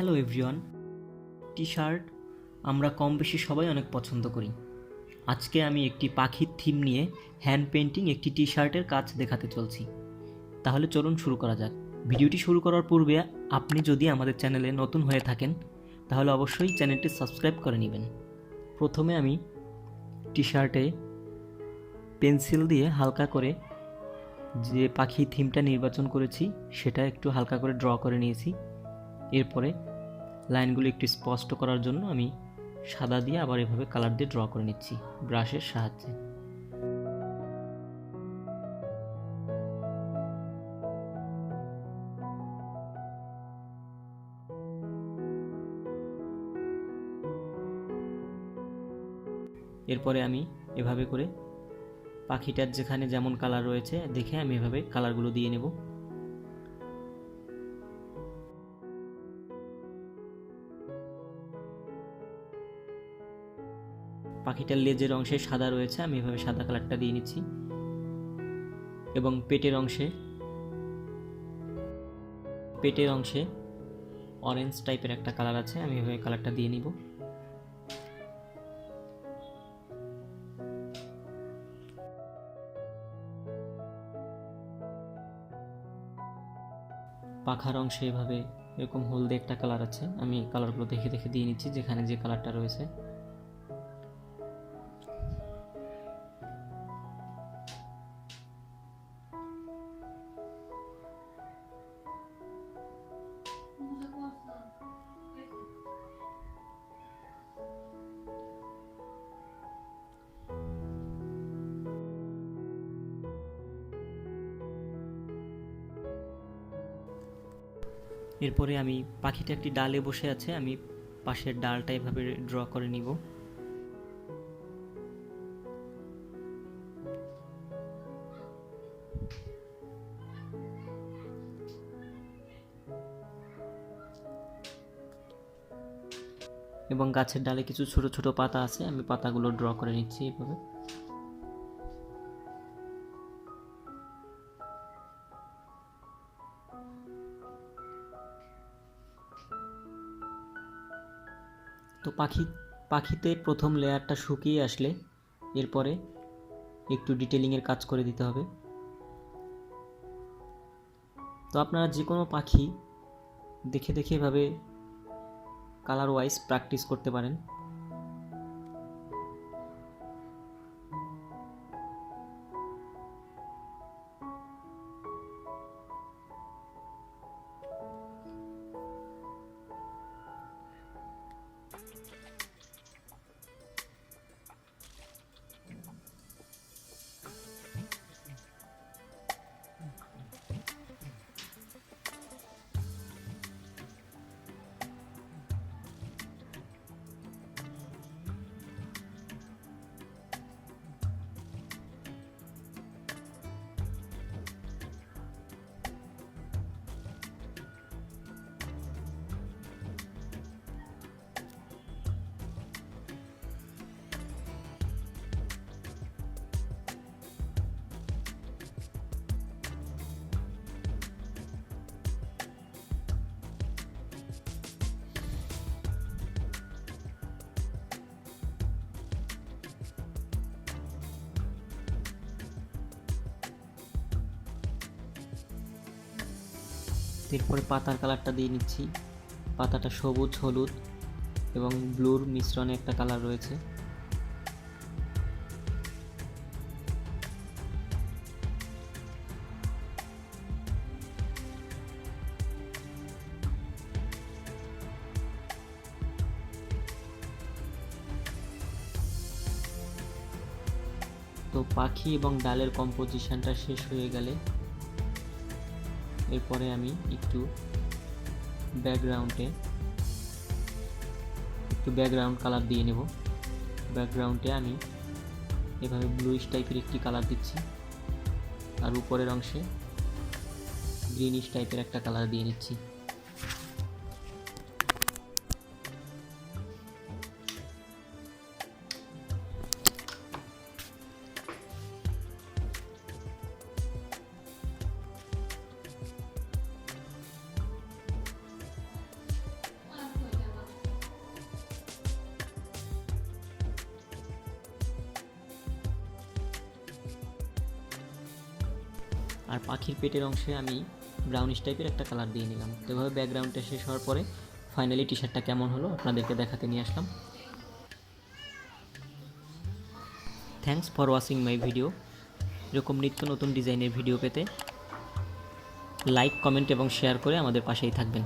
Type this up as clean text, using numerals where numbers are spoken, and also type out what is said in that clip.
Hello everyone. T shirt আমরা কম বেশি সবাই অনেক পছন্দ করি। আজকে আমি একটি পাখির থিম নিয়ে হ্যান্ড পেন্টিং একটি টি শার্টের কাজ দেখাতে চলছি। তাহলে চলুন শুরু করা যাক। ভিডিওটি শুরু করার পূর্বে আপনি যদি আমাদের চ্যানেলে নতুন হয়ে থাকেন তাহলে অবশ্যই চ্যানেলটি সাবস্ক্রাইব করে নেবেন। প্রথমে আমি টি শার্টে পেন্সিল দিয়ে হালকা করে যে পাখি থিমটা নির্বাচন করেছি সেটা একটু হালকা করে ড্র করে নিয়েছি। এরপরে লাইনগুলো একটু স্পষ্ট করার জন্য আমি সাদা দিয়ে আবার এভাবে কালার দিয়ে ড্র করে নিচ্ছি ব্রাশের সাহায্যে। এরপরে আমি এভাবে করে পাখিটার যেখানে যেমন কালার রয়েছে দেখে আমি এভাবে কালারগুলো দিয়ে নেব। পাখিটার লেজের অংশে সাদা রয়েছে, আমি এভাবে সাদা কালারটা দিয়ে নিচ্ছি এবং পেটের অংশে অরেঞ্জ টাইপের একটা কালার আছে, আমি এভাবে কালারটা দিয়ে নিব। পাখার অংশে এভাবে এরকম হলদে একটা কালার আছে, আমি কালারগুলো দেখে দেখে দিয়ে নিচ্ছি যেখানে যে কালারটা রয়েছে। এরপরে আমি পাখিটা একটি ডালে বসে আছে, আমি পাশের ডালটা এভাবে ড্র করে নিব। এবং গাছের ডালে কিছু ছোট ছোট পাতা আছে, আমি পাতাগুলো ড্র করে নিচ্ছি এভাবে। তো পাখিতে প্রথম লেয়ারটা শুকিয়ে আসলে এরপরে একটু ডিটেলিংয়ের কাজ করে দিতে হবে। তো আপনারা যে কোনো পাখি দেখে দেখে এভাবে কালার ওয়াইজ প্র্যাকটিস করতে পারেন। এরপরে পাতার কালারটা দিয়ে নিচ্ছি। পাতাটা সবুজ, হলুদ এবং ব্লুর মিশ্রণে একটা কালার রয়েছে। তো পাখি এবং ডালের কম্পোজিশনটা শেষ হয়ে গেলে এরপরে আমি একটু ব্যাকগ্রাউন্ড কালার দিয়ে নেব। ব্যাকগ্রাউন্ডে আমি এভাবে ব্লুইশ টাইপের একটি কালার দিচ্ছি আর উপরের অংশে গ্রিনিশ টাইপের একটা কালার দিয়ে নিচ্ছি। আর পাখির পেটের অংশে আমি ব্রাউনিশ টাইপের একটা কালার দিয়ে নিলাম। তো এভাবে ব্যাকগ্রাউন্ডটা শেষ হওয়ার পরে ফাইনালি টি শার্টটা কেমন হলো আপনাদেরকে দেখাতে নিয়ে আসলাম। Thanks for watching my video. এরকম নিত্য নতুন ডিজাইনের ভিডিও পেতে লাইক, কমেন্ট এবং শেয়ার করে আমাদের পাশেই থাকবেন।